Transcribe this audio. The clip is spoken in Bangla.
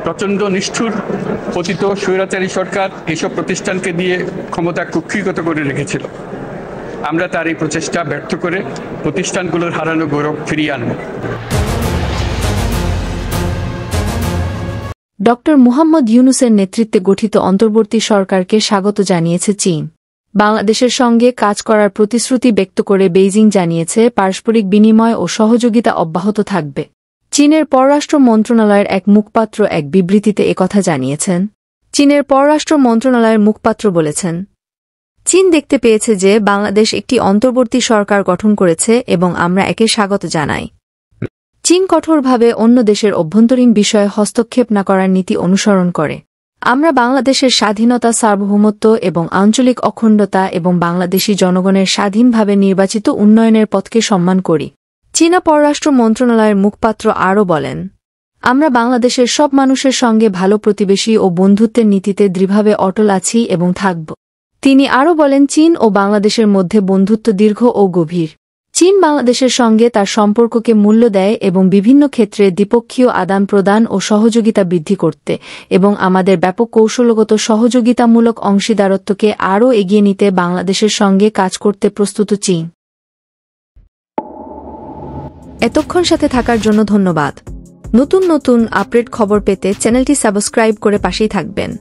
প্রচণ্ড নিষ্ঠুর পতিত স্বৈরাচারী সরকার এসব প্রতিষ্ঠানকে দিয়ে ক্ষমতা কুক্ষিগত করে রেখেছিল। আমরা তার এই প্রচেষ্টা ব্যর্থ করে প্রতিষ্ঠানগুলোর হারানো গৌরব ফিরিয়ে আনব। ডক্টর মুহাম্মদ ইউনূসের নেতৃত্বে গঠিত অন্তর্বর্তী সরকারকে স্বাগত জানিয়েছে চীন। বাংলাদেশের সঙ্গে কাজ করার প্রতিশ্রুতি ব্যক্ত করে বেইজিং জানিয়েছে পারস্পরিক বিনিময় ও সহযোগিতা অব্যাহত থাকবে। চীনের পররাষ্ট্র মন্ত্রণালয়ের এক মুখপাত্র এক বিবৃতিতে একথা জানিয়েছেন। চীনের পররাষ্ট্র মন্ত্রণালয়ের মুখপাত্র বলেছেন, চীন দেখতে পেয়েছে যে বাংলাদেশ একটি অন্তর্বর্তী সরকার গঠন করেছে এবং আমরা একে স্বাগত জানাই। চীন কঠোরভাবে অন্য দেশের অভ্যন্তরীণ বিষয়ে হস্তক্ষেপ না করার নীতি অনুসরণ করে। আমরা বাংলাদেশের স্বাধীনতা, সার্বভৌমত্ব এবং আঞ্চলিক অখণ্ডতা এবং বাংলাদেশী জনগণের স্বাধীনভাবে নির্বাচিত উন্নয়নের পথকে সম্মান করি। চীনা পররাষ্ট্র মন্ত্রণালয়ের মুখপাত্র আরও বলেন, আমরা বাংলাদেশের সব মানুষের সঙ্গে ভালো প্রতিবেশী ও বন্ধুত্বের নীতিতে দৃঢ়ভাবে অটল আছি এবং থাকব। তিনি আরও বলেন, চীন ও বাংলাদেশের মধ্যে বন্ধুত্ব দীর্ঘ ও গভীর। চীন বাংলাদেশের সঙ্গে তার সম্পর্ককে মূল্য দেয় এবং বিভিন্ন ক্ষেত্রে দ্বিপক্ষীয় আদান-প্রদান ও সহযোগিতা বৃদ্ধি করতে এবং আমাদের ব্যাপক কৌশলগত সহযোগিতামূলক অংশীদারত্বকে আরও এগিয়ে নিতে বাংলাদেশের সঙ্গে কাজ করতে প্রস্তুত চীন। এতক্ষণ সাথে থাকার জন্য ধন্যবাদ। নতুন নতুন আপডেট খবর পেতে চ্যানেলটি সাবস্ক্রাইব করে পাশেই থাকবেন।